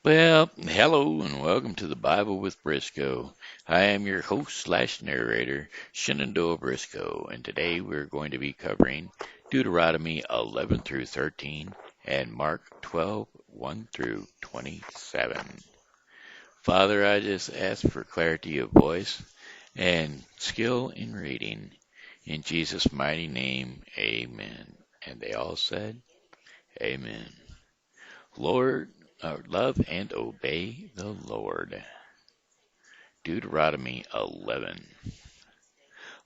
Well, hello and welcome to the Bible with Briscoe. I am your host slash narrator, Shenandoah Briscoe, and today we're going to be covering Deuteronomy 11 through 13 and Mark 12, 1 through 27. Father, I just ask for clarity of voice and skill in reading. In Jesus' mighty name, amen. And they all said, amen. Lord, love and obey the Lord. Deuteronomy 11.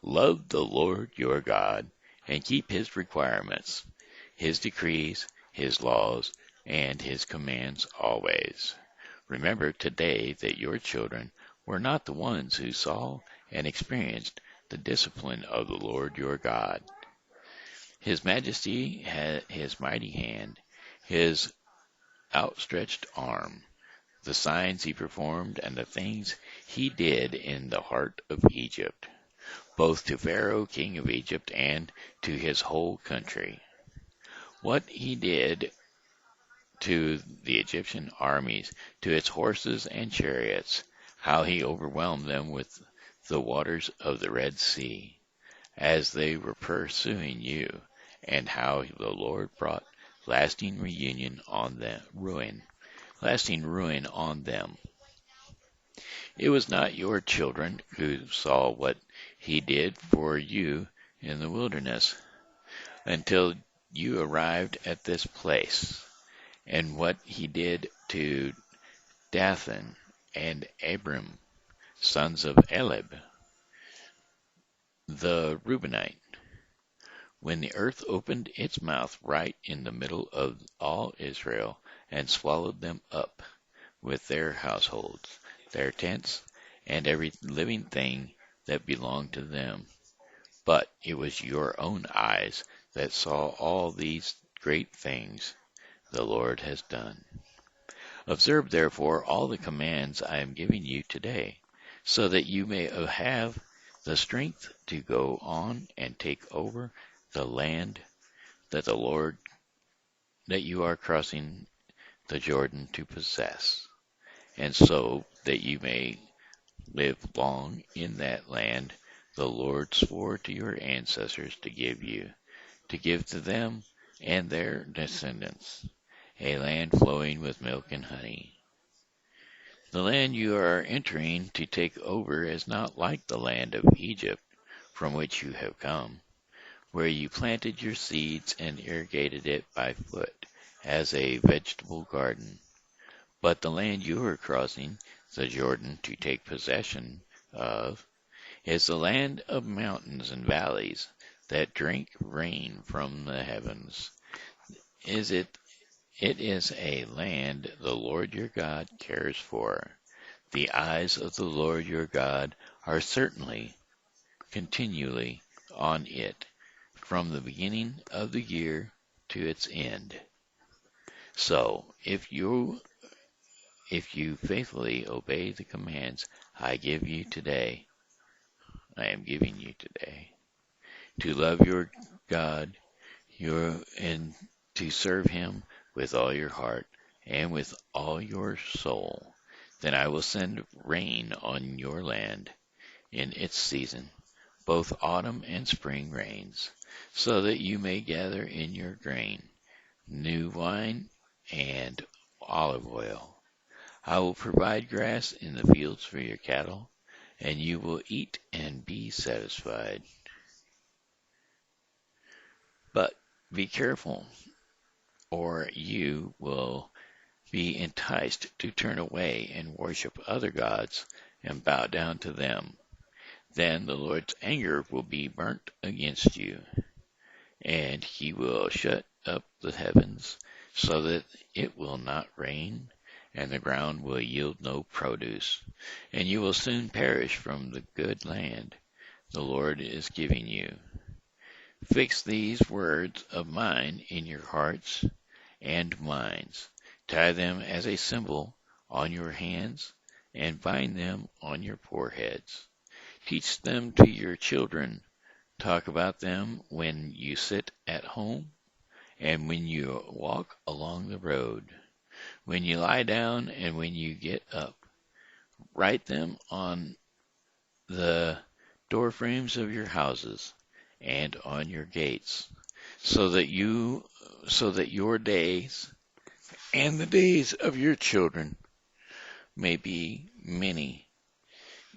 Love the Lord your God and keep his requirements, his decrees, his laws, and his commands always. Remember today that your children were not the ones who saw and experienced the discipline of the Lord your God. His majesty had his mighty hand, his outstretched arm, the signs he performed, and the things he did in the heart of Egypt, both to Pharaoh king of Egypt and to his whole country. What he did to the Egyptian armies, to its horses and chariots, how he overwhelmed them with the waters of the Red Sea, as they were pursuing you, and how the Lord brought lasting reunion on them, lasting ruin on them. It was not your children who saw what he did for you in the wilderness until you arrived at this place, and what he did to Dathan and Abiram, sons of Elib, the Reubenite, when the earth opened its mouth right in the middle of all Israel and swallowed them up with their households, their tents, and every living thing that belonged to them. But it was your own eyes that saw all these great things the Lord has done. Observe therefore all the commands I am giving you today, so that you may have the strength to go on and take over the land that the Lord that you are crossing the Jordan to possess, and so that you may live long in that land the Lord swore to your ancestors to give you, to give to them and their descendants, a land flowing with milk and honey. The land you are entering to take over is not like the land of Egypt, from which you have come, where you planted your seeds and irrigated it by foot, as a vegetable garden. But the land you are crossing the Jordan to take possession of is the land of mountains and valleys that drink rain from the heavens. Is it It is a land the Lord your God cares for. The eyes of the Lord your God are certainly continually on it, from the beginning of the year to its end. So if you faithfully obey the commands I am giving you today, to love your God, and to serve him with all your heart and with all your soul, then I will send rain on your land in its season, both autumn and spring rains, so that you may gather in your grain, new wine, and olive oil. I will provide grass in the fields for your cattle, and you will eat and be satisfied. But be careful, or you will be enticed to turn away and worship other gods and bow down to them. Then the Lord's anger will be burnt against you, and he will shut up the heavens so that it will not rain, and the ground will yield no produce, and you will soon perish from the good land the Lord is giving you. Fix these words of mine in your hearts and minds. Tie them as a symbol on your hands and bind them on your foreheads. Teach them to your children. Talk about them when you sit at home and when you walk along the road, When you lie down and when you get up, write them on the door frames of your houses and on your gates, so that your days and the days of your children may be many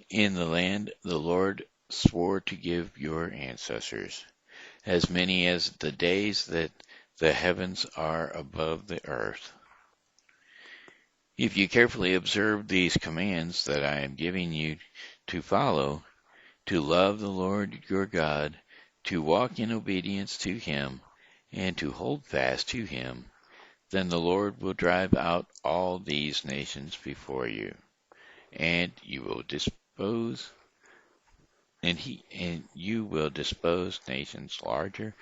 in the land the Lord swore to give your ancestors, as many as the days that the heavens are above the earth. If you carefully observe these commands that I am giving you to follow, to love the Lord your God, to walk in obedience to him, and to hold fast to him, then the Lord will drive out all these nations before you, and you will dispose nations larger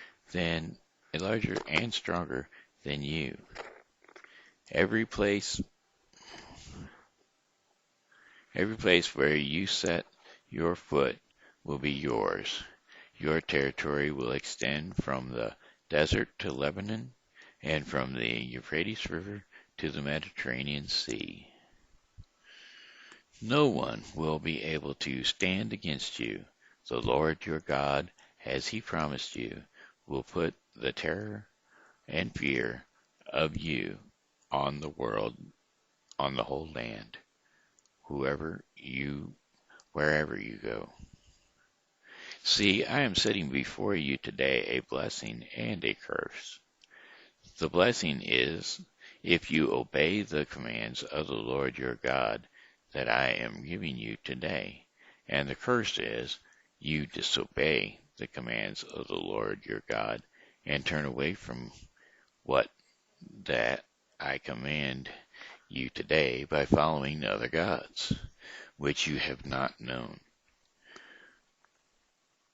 and stronger than you. Every place where you set your foot will be yours. Your territory will extend from the desert to Lebanon, and from the Euphrates River to the Mediterranean Sea. No one will be able to stand against you. The Lord your God, as he promised you, will put the terror and fear of you on the whole land, wherever you go. See, I am setting before you today a blessing and a curse. The blessing is, if you obey the commands of the Lord your God that I am giving you today. And the curse is, you disobey the commands of the Lord your God and turn away from what that I command you today by following other gods, which you have not known.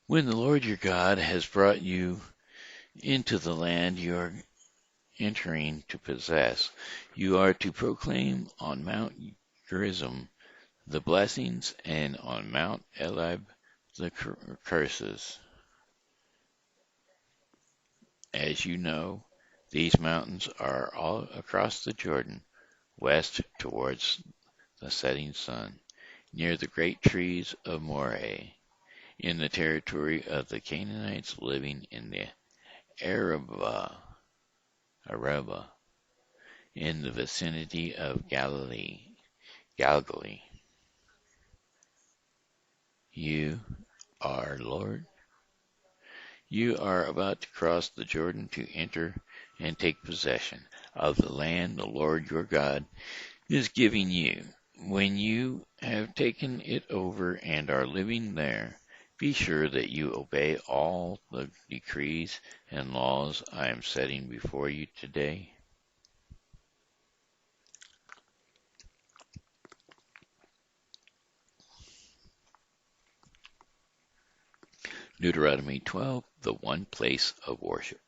When the Lord your God has brought you into the land you are entering to possess, you are to proclaim on Mount Gerizim the blessings, and on Mount Elab the curses. As you know, these mountains are all across the Jordan, west towards the setting sun, near the great trees of Moreh, in the territory of the Canaanites living in the Arabah, in the vicinity of Galilee. You are about to cross the Jordan to enter and take possession of the land the Lord your God is giving you. When you have taken it over and are living there, be sure that you obey all the decrees and laws I am setting before you today. Deuteronomy 12, the one place of worship.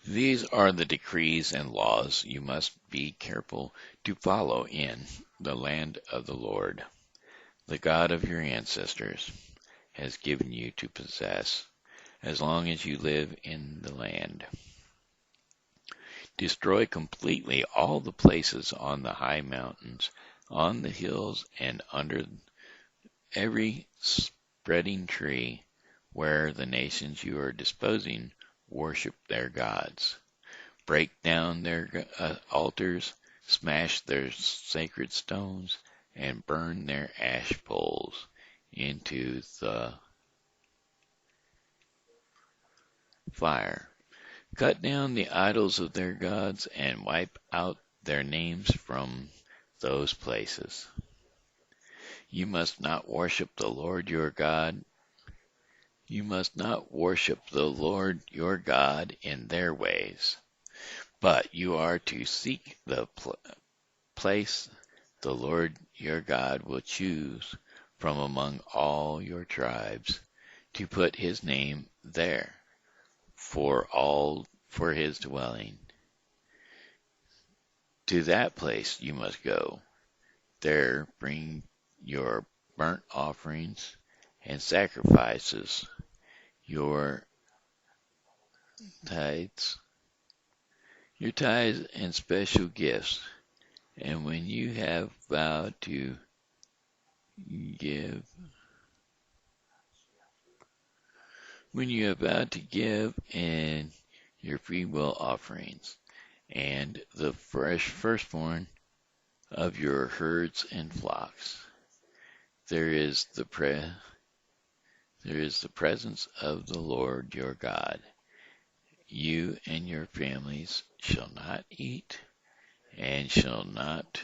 These are the decrees and laws you must be careful to follow in the land of the Lord, the God of your ancestors, has given you to possess, as long as you live in the land. Destroy completely all the places on the high mountains, on the hills, and under every spreading tree where the nations you are disposing worship their gods. Break down their altars, smash their sacred stones, and burn their ash poles into the fire. Cut down the idols of their gods and wipe out their names from those places. You must not worship the Lord your God. You must not worship the Lord your God in their ways, but you are to seek the place the Lord your God will choose from among all your tribes to put his name there for his dwelling. To that place you must go. There bring your burnt offerings and sacrifices, your tithes, your tithes and special gifts. And give, when you have vowed to give in your free will offerings, and the firstborn of your herds and flocks, there is the presence of the Lord your God. You and your families shall not eat and shall not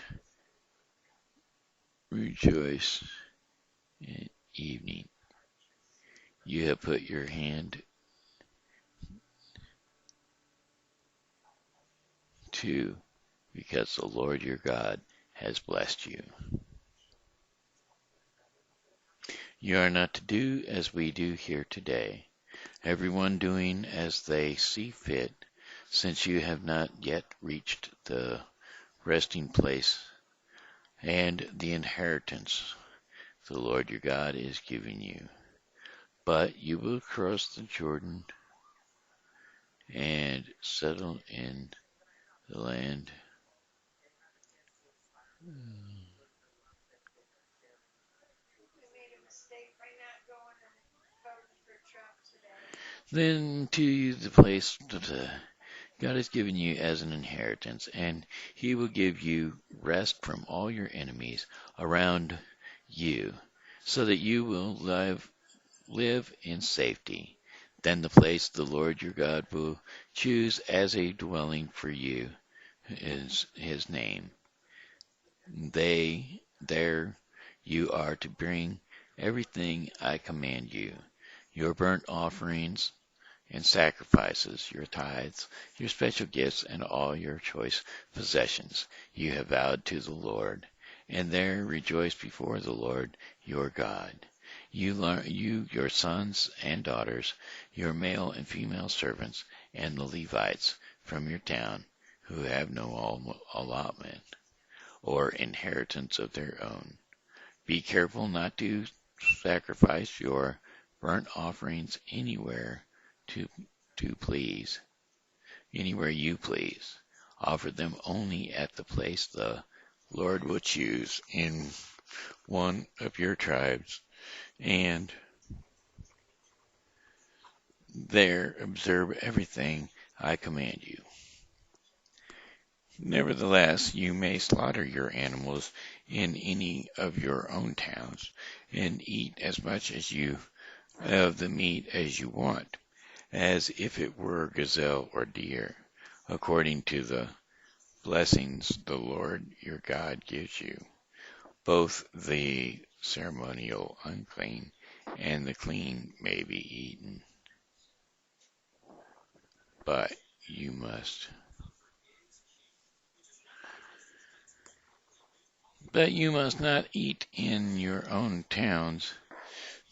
rejoice in evening. You have put your hand to, because the Lord your God has blessed you. You are not to do as we do here today, everyone doing as they see fit, since you have not yet reached the resting place and the inheritance the Lord your God is giving you. But you will cross the Jordan and settle in the land. Then to the place that God has given you as an inheritance, and he will give you rest from all your enemies around you, so that you will live in safety. Then the place the Lord your God will choose as a dwelling for you is his name. There you are to bring everything I command you, your burnt offerings and sacrifices, your tithes, your special gifts, and all your choice possessions you have vowed to the Lord, and there rejoice before the Lord your God. Your sons and daughters, your male and female servants, and the Levites from your town, who have no allotment or inheritance of their own. Be careful not to sacrifice your burnt offerings to anywhere you please. Offer them only at the place the Lord will choose in one of your tribes, and there observe everything I command you. Nevertheless, you may slaughter your animals in any of your own towns, and eat as much of the meat as you want, as if it were gazelle or deer, according to the blessings the Lord your God gives you. Both the ceremonial unclean and the clean may be eaten, but you must not eat in your own towns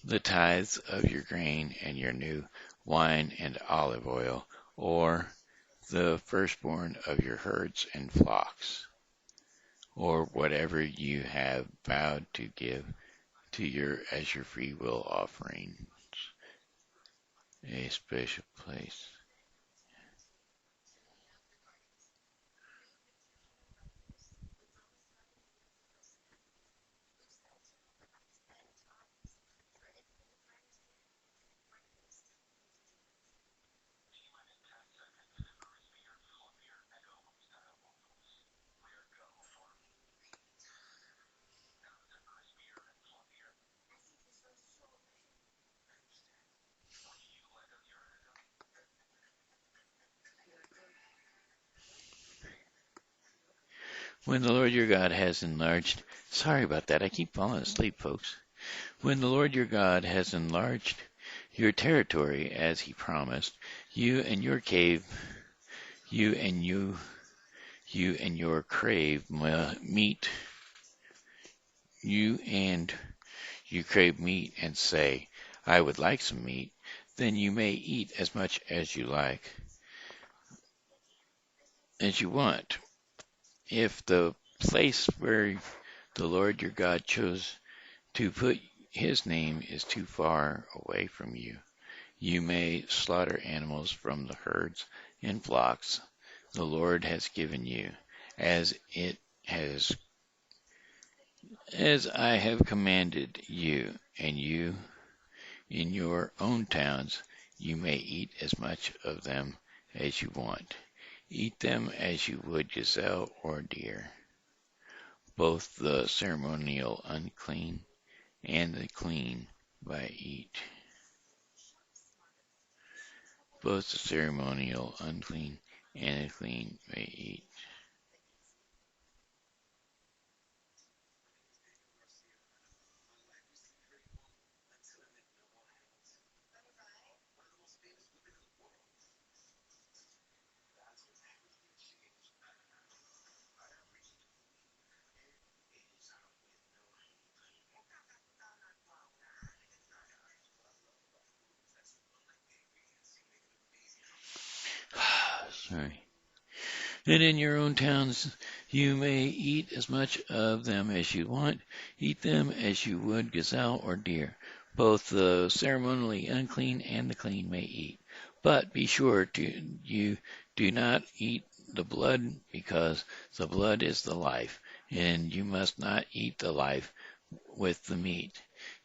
the tithes of your grain and your new wine and olive oil, or the firstborn of your herds and flocks, or whatever you have vowed to give as your free will offering, a special place. When the Lord your God has enlarged, sorry about that, I keep falling asleep, folks. When the Lord your God has enlarged your territory as he promised, you and your cave, you and you, you and your crave meat, you and you crave meat and say, I would like some meat, then you may eat as much as you like, as you want. If the place where the Lord your God chose to put his name is too far away from you, you may slaughter animals from the herds and flocks the Lord has given you, as it has as I have commanded you, and you in your own towns you may eat as much of them as you want. Eat them as you would gazelle or deer, both the ceremonial unclean and the clean by eat. Both the ceremonial unclean and the clean may eat. Sorry. And in your own towns you may eat as much of them as you want. Eat them as you would gazelle or deer. Both the ceremonially unclean and the clean may eat. But be sure you do not eat the blood, because the blood is the life, and you must not eat the life with the meat.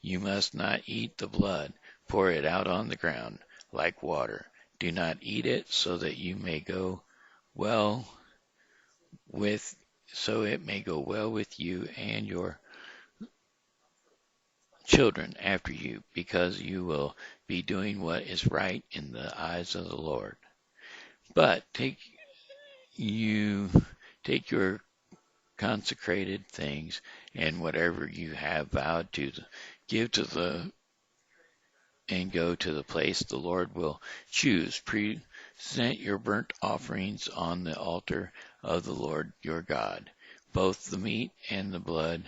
You must not eat the blood. Pour it out on the ground like water. Do not eat it, so that you may go well with so it may go well with you and your children after you, because you will be doing what is right in the eyes of the Lord. But you take your consecrated things and whatever you have vowed to give to the and go to the place the Lord will choose. Present your burnt offerings on the altar of the Lord your God, both the meat and the blood.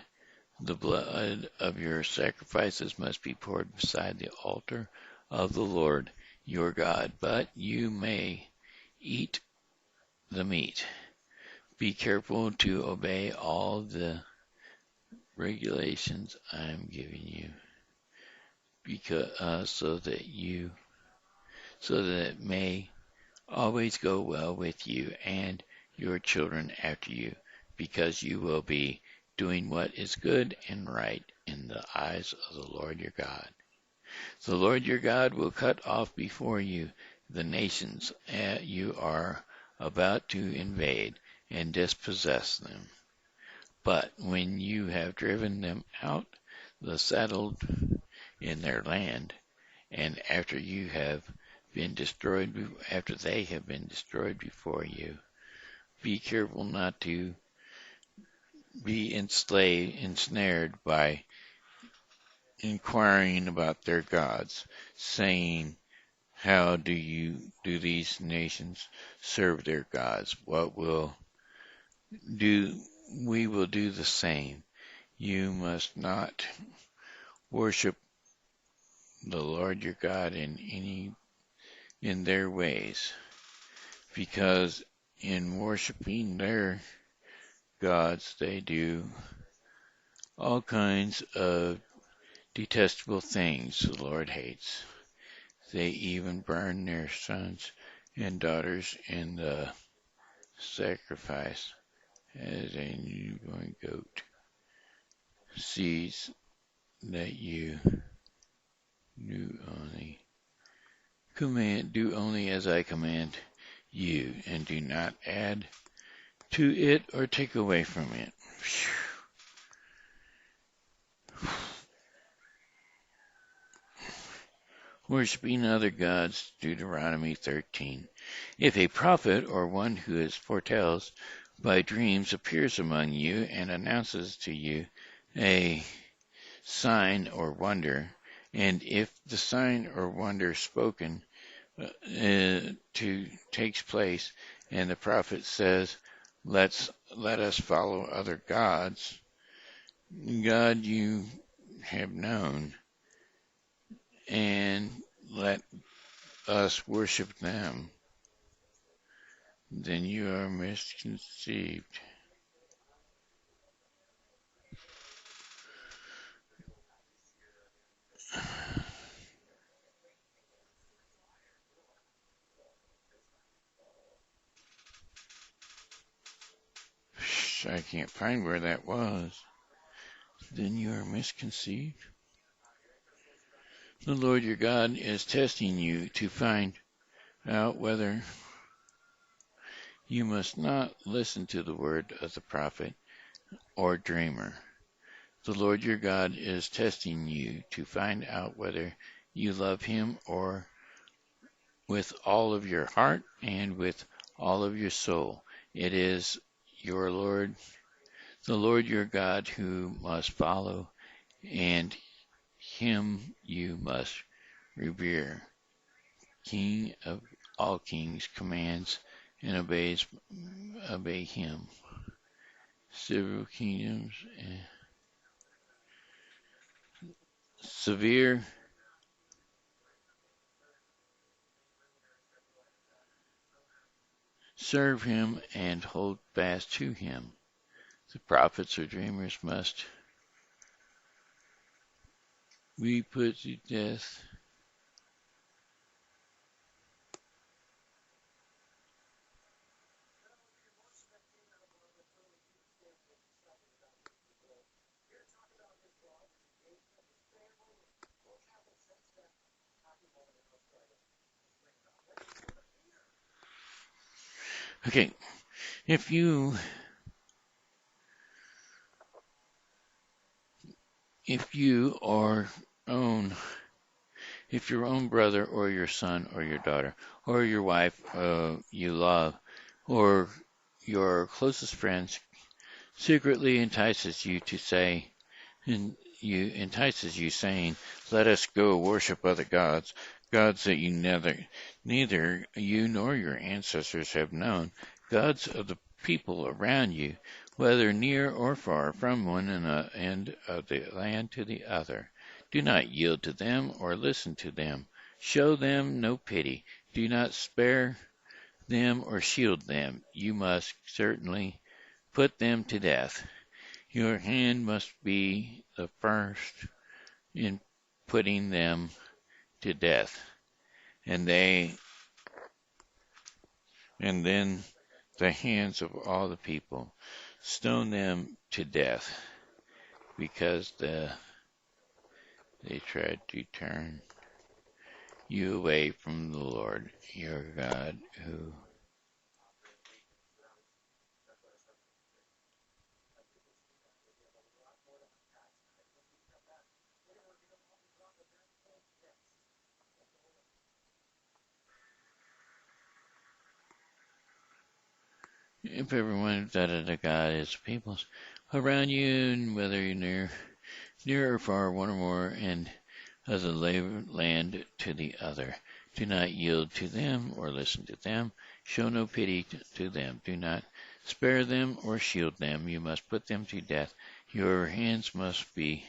The blood of your sacrifices must be poured beside the altar of the Lord your God, but you may eat the meat. Be careful to obey all the regulations I am giving you, because so that it may always go well with you and your children after you, because you will be doing what is good and right in the eyes of the Lord your God. The Lord your God will cut off before you the nations you are about to invade and dispossess them. But when you have driven them out, settled in their land, and after they have been destroyed before you, be careful not to be ensnared by inquiring about their gods, saying, how do these nations serve their gods? Do we will do the same. You must not worship the Lord your God in their ways, because in worshiping their gods they do all kinds of detestable things the Lord hates. They even burn their sons and daughters in the sacrifice as a newborn goat. Seeds that you do only as I command you, and do not add to it or take away from it. Worshipping other gods, Deuteronomy 13. If a prophet or one who foretells by dreams appears among you and announces to you a sign or wonder, and if the sign or wonder spoken takes place, and the prophet says, let us follow other gods, God you have known, and let us worship them, then you are misconceived. I can't find where that was. Then you are misconceived. The Lord your God is testing you to find out whether you must not listen to the word of the prophet or dreamer. The Lord your God is testing you to find out whether you love him or with all of your heart and with all of your soul. It is your Lord, the Lord your God, who must follow, and him you must revere. King of all kings commands and obey him. Several kingdoms, severe, serve him and hold fast to him. The prophets or dreamers must be put to death. Okay, if you if you are own if your own brother or your son or your daughter or your wife you love or your closest friends secretly entices you saying, let us go worship other gods, gods that neither you nor your ancestors have known, gods of the people around you, whether near or far, from one end of the land to the other. Do not yield to them or listen to them. Show them no pity. Do not spare them or shield them. You must certainly put them to death. Your hand must be the first in putting them to death, and then the hands of all the people. Stone them to death, because they tried to turn you away from the Lord your God, who if everyone that is the God is peoples around you, and whether you're near or far, one or more, and of the land to the other. Do not yield to them or listen to them. Show no pity to them. Do not spare them or shield them. You must put them to death. Your hands must be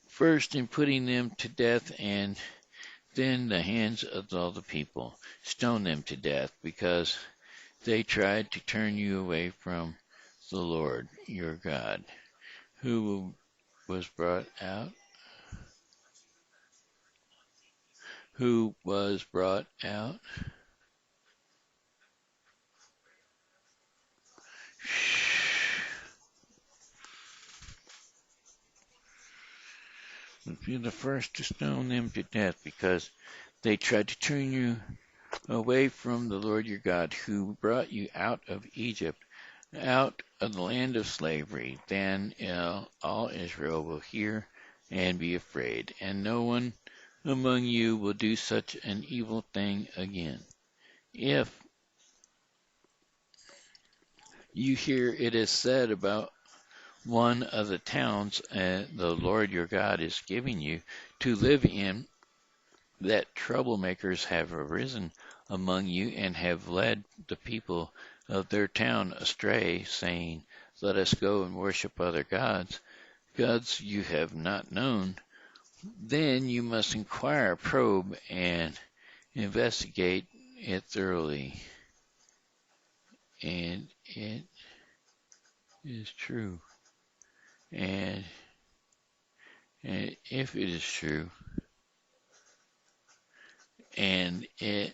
first in putting them to death, and then the hands of all the people. Stone them to death, because they tried to turn you away from the Lord your God, who was brought out who was brought out. Be the first to stone them to death, because they tried to turn you away from the Lord your God, who brought you out of Egypt, out of the land of slavery. Then all Israel will hear and be afraid, and no one among you will do such an evil thing again. If you hear it is said about one of the towns the Lord your God is giving you to live in, that troublemakers have arisen among you and have led the people of their town astray, saying, let us go and worship other gods, gods you have not known, then you must inquire, probe, and investigate it thoroughly. And it is true. And if it is true, and if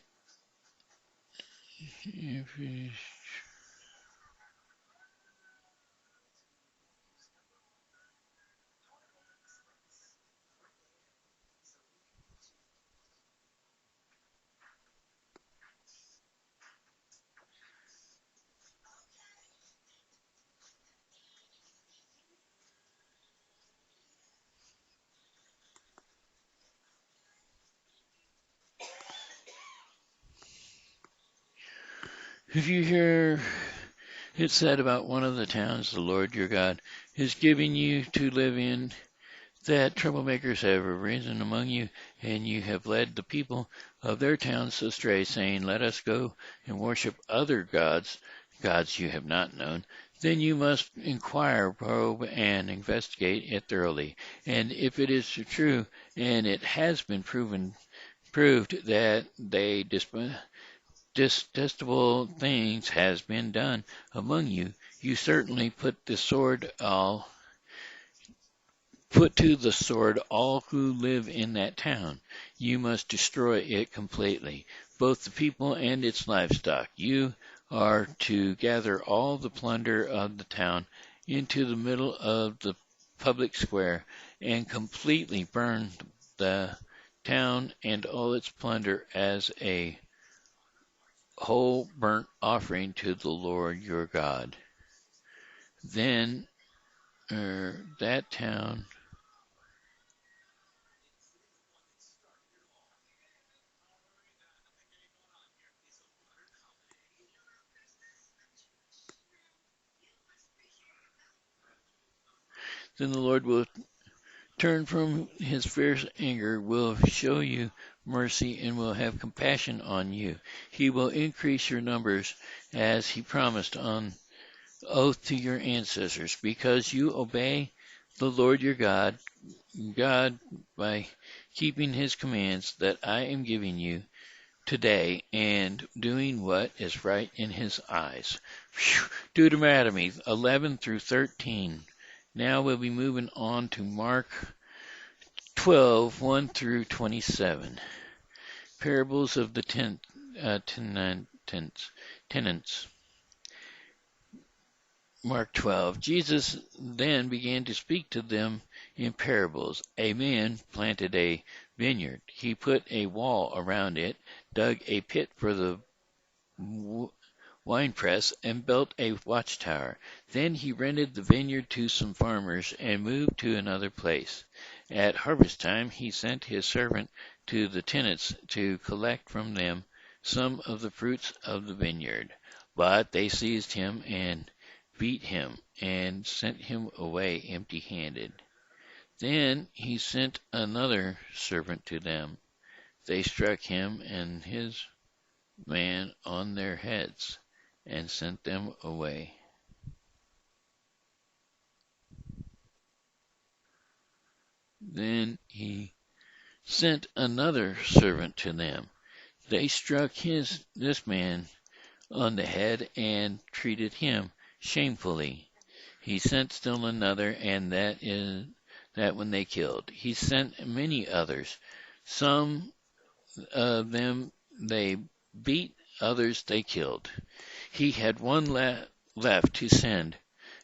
it is If you hear it said about one of the towns the Lord your God is giving you to live in, that troublemakers have arisen among you, and you have led the people of their towns astray, saying, Let us go and worship other gods, gods you have not known, then you must inquire, probe, and investigate it thoroughly. And if it is true, and it has been proved that they detestable things has been done among you, you certainly put to the sword all who live in that town. You must destroy it completely, both the people and its livestock. You are to gather all the plunder of the town into the middle of the public square and completely burn the town and all its plunder as a whole burnt offering to the Lord your God. Then that town then the Lord will turn from his fierce anger, will show you mercy, and will have compassion on you. He will increase your numbers as he promised on oath to your ancestors, because you obey the Lord your God by keeping his commands that I am giving you today and doing what is right in his eyes. Whew. Deuteronomy 11 through 13. Now we'll be moving on to Mark 12, 1 through 27. Parables of the tenants. Mark 12. Jesus then began to speak to them in parables. A man planted a vineyard. He put a wall around it, dug a pit for the winepress, and built a watchtower. Then he rented the vineyard to some farmers and moved to another place. At harvest time he sent his servant to the tenants to collect from them some of the fruits of the vineyard. But they seized him and beat him and sent him away empty-handed. Then he sent another servant to them. They struck him and his man on their heads and sent them away. Then he sent another servant to them. They struck this man on the head and treated him shamefully. He sent still another, and that one they killed. He sent many others. Some of them they beat, others they killed. He had one left to send,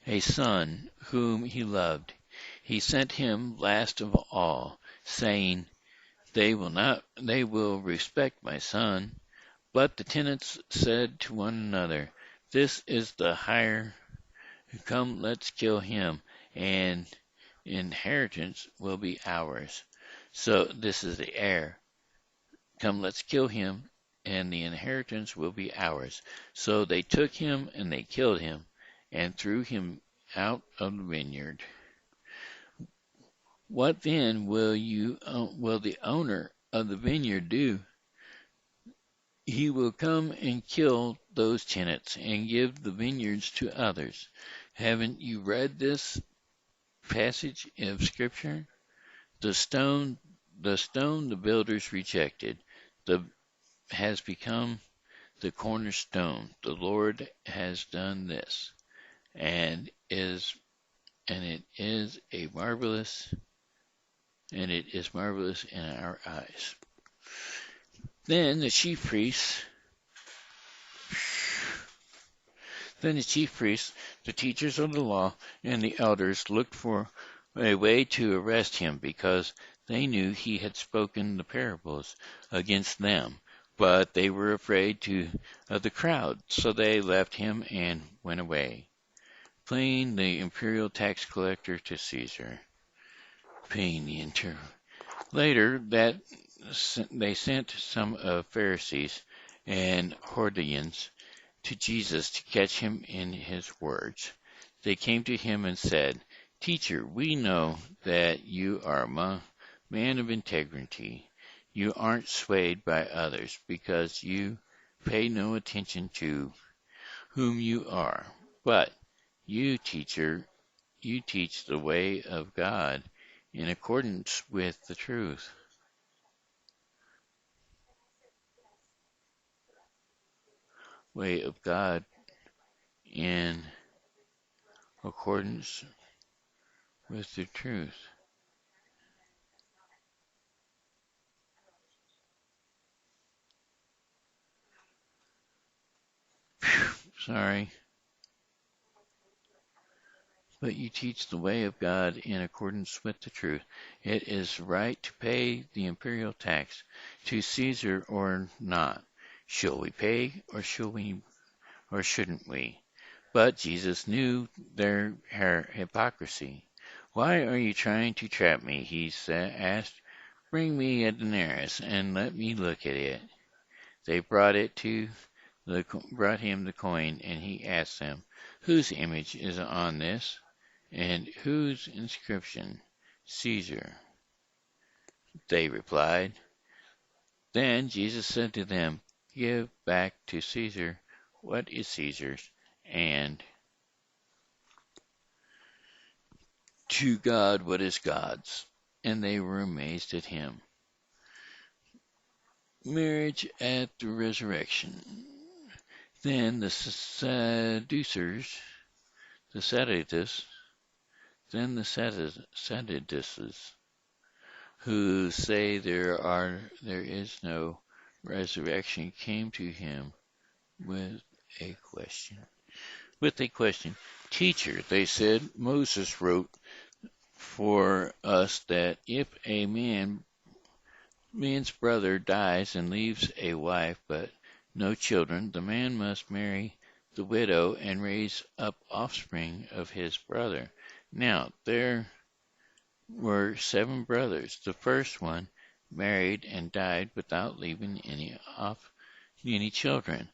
a son whom he loved. He sent him last of all, saying, They will respect my son. But the tenants said to one another, This is the hire. Come, let's kill him, and inheritance will be ours. So this is the heir. Come, let's kill him, and the inheritance will be ours. So they took him and they killed him and threw him out of the vineyard. What then will the owner of the vineyard do? He will come and kill those tenants and give the vineyards to others. Haven't you read this passage of Scripture? The stone the builders rejected has become the cornerstone. The Lord has done this, and it is marvelous in our eyes. Then the chief priests, the teachers of the law, and the elders looked for a way to arrest him, because they knew he had spoken the parables against them. But they were afraid of the crowd, so they left him and went away, paying the imperial tax collector to Caesar. Later, they sent some Pharisees and Herodians to Jesus to catch him in his words. They came to him and said, "Teacher, we know that you are a man of integrity. You aren't swayed by others because you pay no attention to whom you are. But you, teacher, you teach the way of God in accordance with the truth." Way of God in accordance with the truth. Sorry. But you teach the way of God in accordance with the truth. It is right to pay the imperial tax to Caesar or not. Shall we pay or shouldn't we? But Jesus knew their hypocrisy. "Why are you trying to trap me?" he asked. "Bring me a denarius and let me look at it." They brought him the coin, and he asked them, "Whose image is on this, and whose inscription?" "Caesar," they replied. Then Jesus said to them, "Give back to Caesar what is Caesar's, and to God what is God's." And they were amazed at him. Marriage at the resurrection. Then the Sadducees, the Sadducees, who say there is no resurrection, came to him with a question. "Teacher," they said, "Moses wrote for us that if a man's brother dies and leaves a wife but no children, the man must marry the widow and raise up offspring of his brother. Now there were 7 brothers. The first one married and died without leaving any children.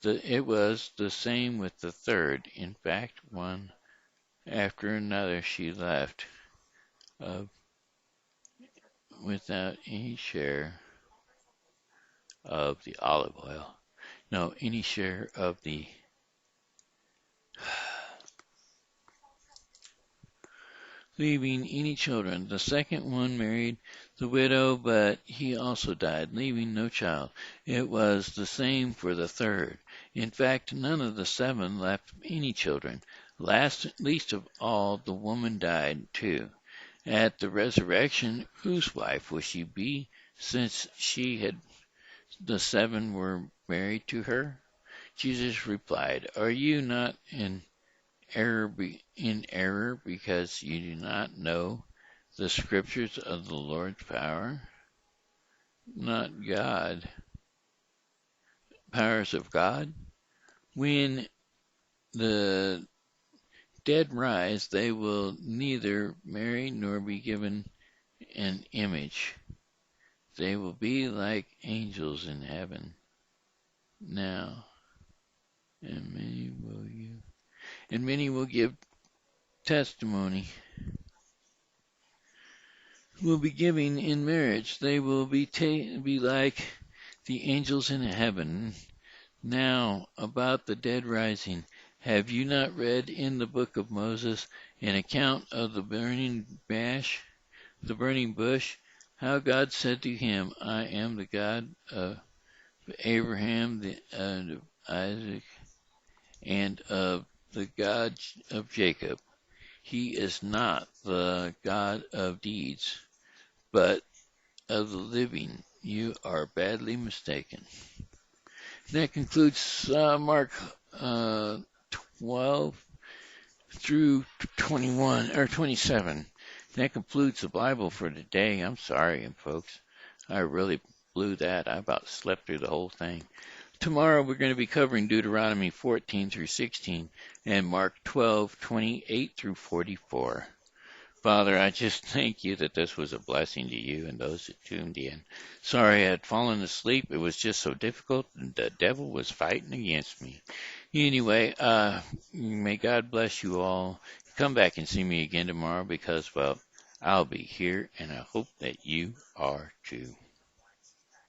It was the same with the third. In fact, one after another she left without any share of the olive oil. No, any share of the leaving any children. The second one married the widow, but he also died, leaving no child. It was the same for the third. In fact, none of the 7 left any children. Least of all, the woman died too. At the resurrection, whose wife will she be, since the 7 were married to her?" Jesus replied, "Are you not in error because you do not know the scriptures of the Lord's powers of God? When the dead rise, they will neither marry nor be given an image. They will be like angels in heaven. Now, and many will give testimony, will be giving in marriage. They will be like the angels in heaven. Now, about the dead rising, have you not read in the book of Moses an account of the burning bush, how God said to him, 'I am the God of Abraham and of Isaac and of the God of Jacob. He is not the God of deeds, but of the living. You are badly mistaken.'" That concludes Mark 12 through 21 or 27. That concludes the Bible for today. I'm sorry, folks. I really blew that. I about slept through the whole thing. Tomorrow we're going to be covering Deuteronomy 14 through 16 and Mark 12:28 through 44. Father, I just thank you that this was a blessing to you and those that tuned in. Sorry I had fallen asleep. It was just so difficult, and the devil was fighting against me. Anyway, may God bless you all. Come back and see me again tomorrow because, well, I'll be here, and I hope that you are too.